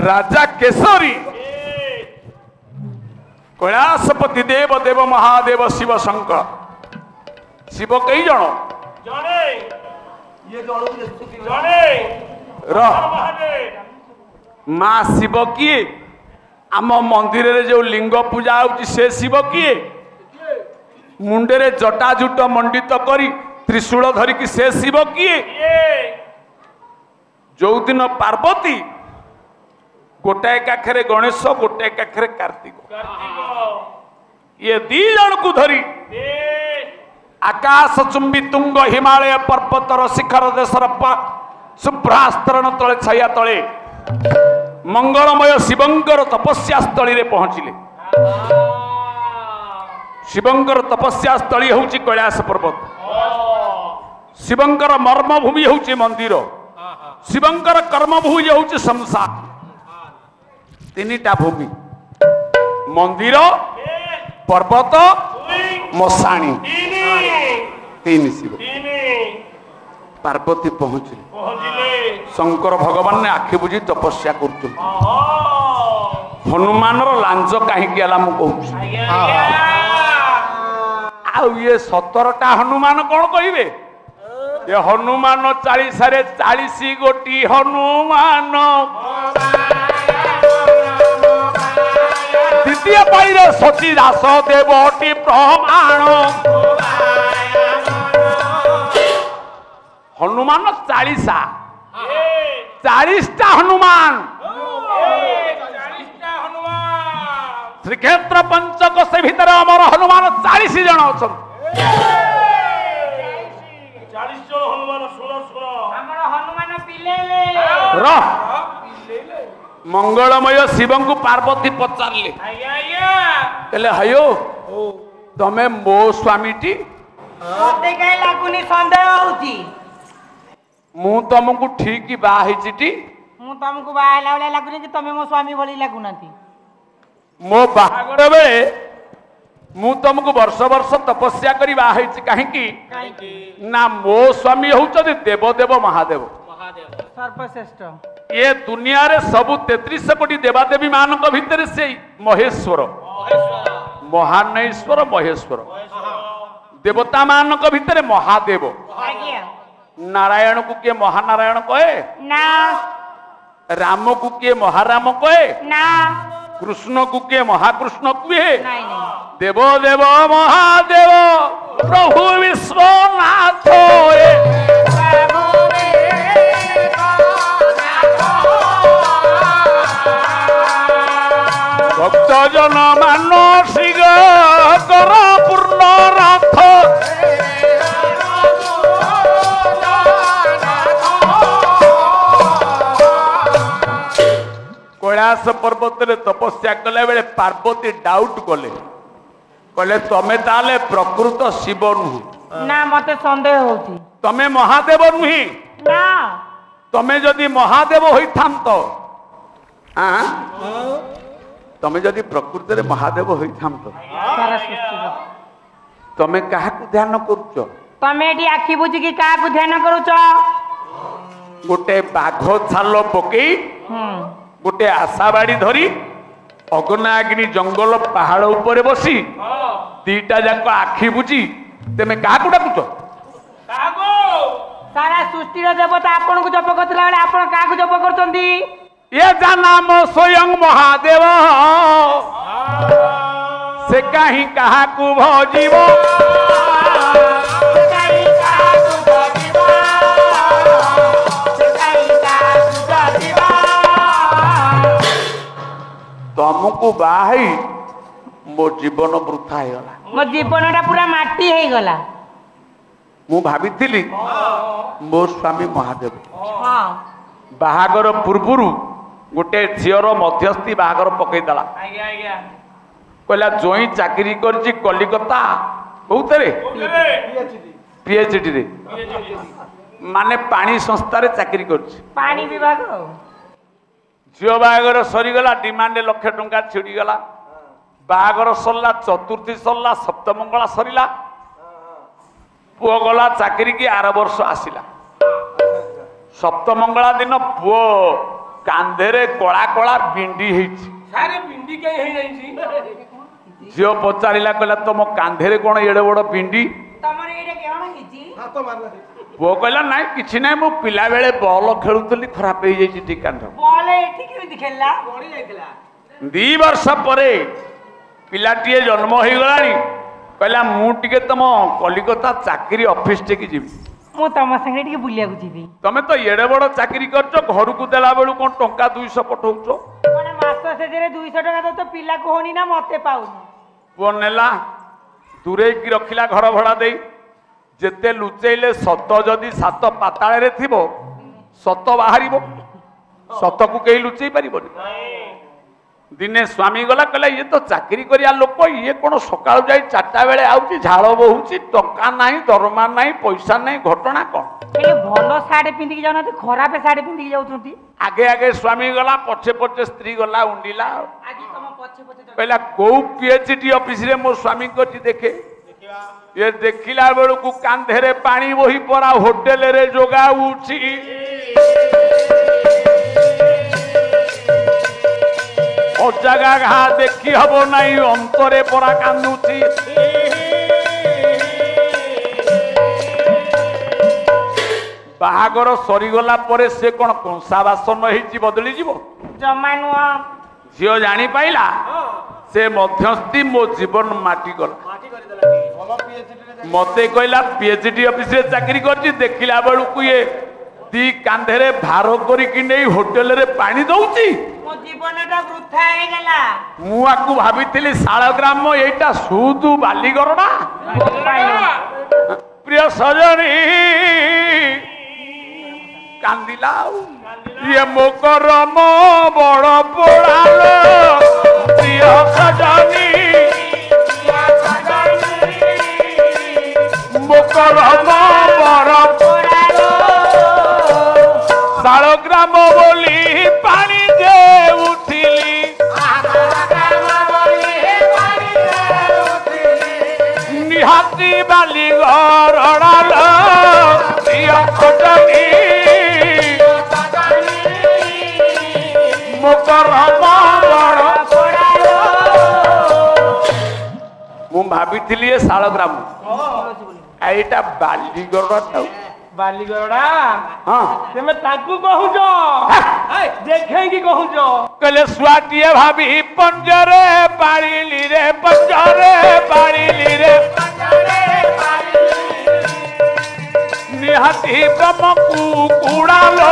राजा केसरी कैलाशपति देव देव महादेव शिव शंकर शिव कई जन माँ शिव किए आम मंदिर रे जो लिंग पूजा होची से शिव किए मुंडे जटाजुट मंडित करी त्रिशूल धरिकी से शिव किए जो दिन पार्वती गोटाए काखरे गणेश गोटाए काखरे कार्तिक ये दी जन को धरी आकाश चुंबी तुंग हिमालय पर्वतर शिखर देशर शुभ्रास्तरण तले छाया तले मंगलमय शिवंकर तपस्या स्थली रे पहुंचिले शिवंकर तपस्या स्थली होची कैलाश पर्वत शिवंकर मर्म भूमि होची मंदिर शिवंकर कर्म भूमि होची संसार तीनिटा भूमि मंदिर पर्वत मशाणी तीन शिव पार्वती पहुंचले शंकर भगवान ने आखि बुझी तपस्या कर हनुमान लांज कहीं ये 17टा हनुमान कौन कहे ये हनुमान 40 गोटी हनुमान द्वितीय पाई सती दास देवटी प्रमाण हनुमान 40टा हनुमान श्रीक्षेत्र पंचक से भीतर अमर हनुमान 40 जन अच्छा मंगलमय शिव को पार्वती पचारे हयो तमे मो स्वामी टी लगुनि सन्देह होती मु तुमको ठीक बाहिची मु तुमको बाहला वाला लगुनि कि तमे मो स्वामी भली लगुनाती मो बाहागर बेले मु तुमको वर्ष वर्ष तपस्या करी बाहिची कहीं ना मो स्वामी होचदी देवदेव महादेव सर्वश्रेष्ठ ये दुनिया रे सबु 33 कोटी देवादेवी मानक भितर से महेश्वर महानेश्वर महेश्वर देवता मानक भितर महादेव नारायण को किए महानारायण कहे ना राम को किए महाराम कहे ना कृष्ण को किए महाकृष्ण कहे नहीं देव देव महादेव प्रभु विश्वनाथ भक्त जन मानसिक कर पूर्ण रथ कैलाश पर्वत रे तपस्या कला बेले पार्वती डाउट कले कहले तमे ताले प्रकृत शिव नुह ना मते संदेह होती तमे महादेव नुही ना तमे जदि महादेव होइथांत तमे जदि प्रकृति रे महादेव होइथांत सारा सृष्टि तमे काहाकु ध्यान करूच तमे एटी आखि बुझी कि काहाकु ध्यान करूच गोटे बाघ छाल पकई गोटे आशाबाड़ी धरी अग्नाग्नि जंगल पहाड़ ऊपर बसी दीटा जाक आखि बुझी तेमे काहाकु डाकुच सारा सृष्टि देवता आपन को जप करतला बेले आपन काहाकु जप करचंदी ये जा नाम स्वयं महादेव से कहीं काहाकु भजीव तुमको बाही मो जीवन वृथा होगा मो जीवनटा पूरा माटी हे गला मु भाभी मो स्वामी महादेव हां बाहागर पूर्वरु गोटे झीर मध्यस्थी बाहागर पकईदेला कहला जोई चाकरी करची कलिकता कौतरे पीएचडी रे माने पानी संस्था रे चाकरी करची पानी विभाग झील बाहागर सरीगला डिमांड लक्ष टंका छिड़ीगला बाहागर सरला चतुर्थी सरला सप्तमंगला सरीला पुओ गला चाकरी की आर वर्ष आसिला सप्तमंगला दिन पुओ କାନ୍ଧରେ କଳା କଳା ପିଣ୍ଡି ହେଇଛି। ସାରେ ପିଣ୍ଡି କାଇଁ ହେଇ ଯାଇଚି? ଝିଅ ପଚାରିଲା କହିଲା ତମ କାନ୍ଧରେ କଣ ଏଡେ ବଡ ପିଣ୍ଡି? ତମର ଏଇଟା କେଣ ହେଇଛି? ହାତ ମାରଲା। ପୁଅ କହିଲା ନାଇଁ କିଛି ନାହିଁ, ମୁଁ ପିଲା ବେଳେ ବଲ ଖେଳୁଥିଲି ଖରାପ ହେଇଯାଇଛି ଟିକେ କାନ୍ଧ। ବଲ ଏଠି କେମିତି ଖେଳିଲା? ପଡି ଯାଇଥିଲା। 2 ବର୍ଷ ପରେ ପିଲାଟିଏ ଜନ୍ମ ହେଇଗଲାଣି। କହିଲା ମୁଁ ଟିକେ ତମ କଲିକତା ଚାକିରି ଅଫିସ ଟିକେ ଯିବି। ମୁଁ ତମ ସାଙ୍ଗରେ ଟିକେ ବୁଲିବାକୁ ଯିବି। ତମେ ତ ଏଡେ ବଡ ଚାକିରି କରିଛ, ଘରକୁ ଦେଲା ବେଳୁ କଣ ଟଙ୍କା 200 ପଠଉଛ? କଣ ମାସ ଶେଷରେ 200 ଟଙ୍କା ଦଉଛ, ପିଲାକୁ ହଉନି ନା ମତେ ପାଉନି? ପୁଅ ନେଲା, ଦୂରେଇକି ରଖିଲା ଘର ଭଡା ଦେଇ। ଯେତେ ଲୁଚେଇଲେ ସତ ଯଦି 7 ପାତାଳରେ ଥିବ ସତ ବାହାରିବ, ସତକୁ କେହି ଲୁଚେଇ ପାରିବନି। ଦିନେ ସ୍ୱାମୀ ଗଲା, କହିଲା ଇଏ ତ ଚାକିରି କରିବା ଲୋକ, ଇଏ କଣ ସକାଳୁ ଯାଇ 4ଟା ବେଳେ ଆଉଛି, ଝାଳ ବହୁଛି, ଟଙ୍କା ନାହିଁ, ଦରମା ନାହିଁ, ପଇସା ନାହିଁ, ଘଟଣା କଣ? ହେଲେ ଭଲ ଶାଢୀ ପିନ୍ଧିକି ଯାଉନାହାନ୍ତି, ଖରାପ ଶାଢୀ ପିନ୍ଧିକି ଯାଉଛନ୍ତି। ଆଗେ ଆଗେ ସ୍ୱାମୀ ଗଲା, ପଛେ ପଛେ ସ୍ତ୍ରୀ ଗଲା ଉଣ୍ଡିଲା। ଆଜି ତମ ପଛେ ପଛେ କହିଲା କୋଉ PhD ଅଫିସରେ ମୋ ସ୍ୱାମୀଙ୍କ ଦେଖେ। ये देखिला बेलू कांधे पानी बोही परा होटेल रे जोगाऊची। जगह घा देखी हब नहीं अंतरे परा कांदुची। बाहागर सरीगला परे से कौन कंसा बासन होइची बदली जीवो जमा नुह झियो जानी पाइला से मध्यस्थी मो जीवन माटी गला। मते कहला PhD ऑफिस रे चाकरी करची देखिला बेलू ये दी कांधे भार करिकी नहीं होटेल रे पानी दउची। मो जीवनटा वृथा हे गेला। मु आकु भाबिथिली शाळग्राम एटा सुदु बालीगरडा। प्रिय सजनी कांदिला ये मो करम बड़ पोड़ालो प्रिय सजनी मो करम बड़ पोड़ालो शाळग्राम बोली पानी दे उठिली निहाती बालीगरडालो प्रिय सजनी भाभी शालग्राम एटा बालीगरडा बालीगरडा हाँ तेमे ताकू कहूछ देखे की कहूछ कहले सुआटिए भाभी पंजरे पाड़िली रे पंजरे पाड़िली रे निहाती ब्रह्म कुड़ालो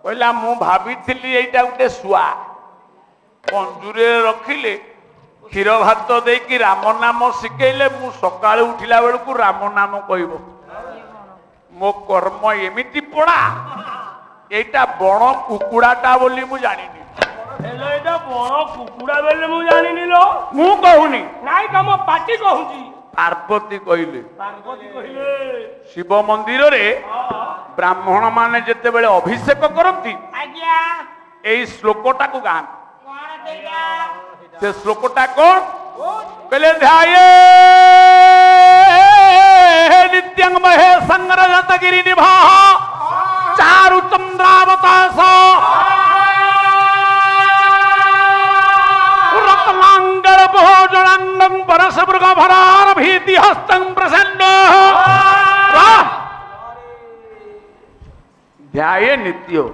कहला मु भाभी एटा गोटे शुआ पंजुरे रखिले क्षीर भात देकी राम नाम शिखेले मु सकाळु उठिला बेलू राम नाम कहब मो कर्म एमिति पड़ा एटा बण कुकुड़ाटा बोली मु जानिनी हेलो एटा बण कुकुड़ा बेले मु जानिनी लो मु कहूनी नाइ तम पाटी कहूची पार्वती कहले पार्वती कहिले शिव मंदिर रे ब्राह्मण माने जेते बेले अभिषेक करती आज्ञा एई श्लोकटा को गान कोन देगा से श्लोकटा कोन कहले ध्याये नित्यं महेशं रजतगिरि निभाः चारु चंद्रावतास रत्नांगर भोजनांगं परशमृग भरार भीति हस्तं प्रसन्न ध्याये नित्यो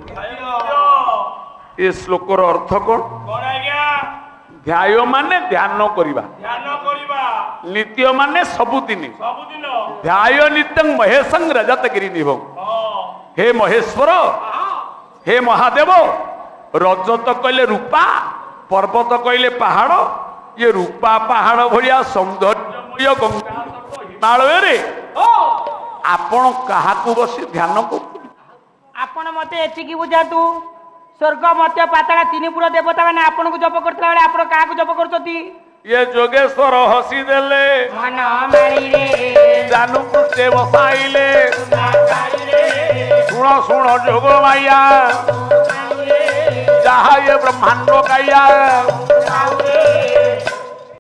ये श्लोकर अर्थ कौन ध्याय माने ध्यान करिबा नित्य माने सबुदिन ध्याय नित्यं महेशं रजतगिरि निभं हे महेश्वर हे महादेव रजत कहले रूपा पर्वत कहले पहाड़ ये रूपा पहाड़ भलिया सौंदर्यमय गंगा हिमालय रे आपण काहाकू बसी ध्यान कर आपण मते एतिकी बुझातु स्वर्ग मत्य पाताल तीनपुर देवता माने आपण को जप करतला बेले आपण काहा को जप करतती ये जोगेश्वर हसी देले मन मारी रे जानू पृष्ठे बसाइले सुण सुण जोग माया जहा ये ब्रह्मांड गाया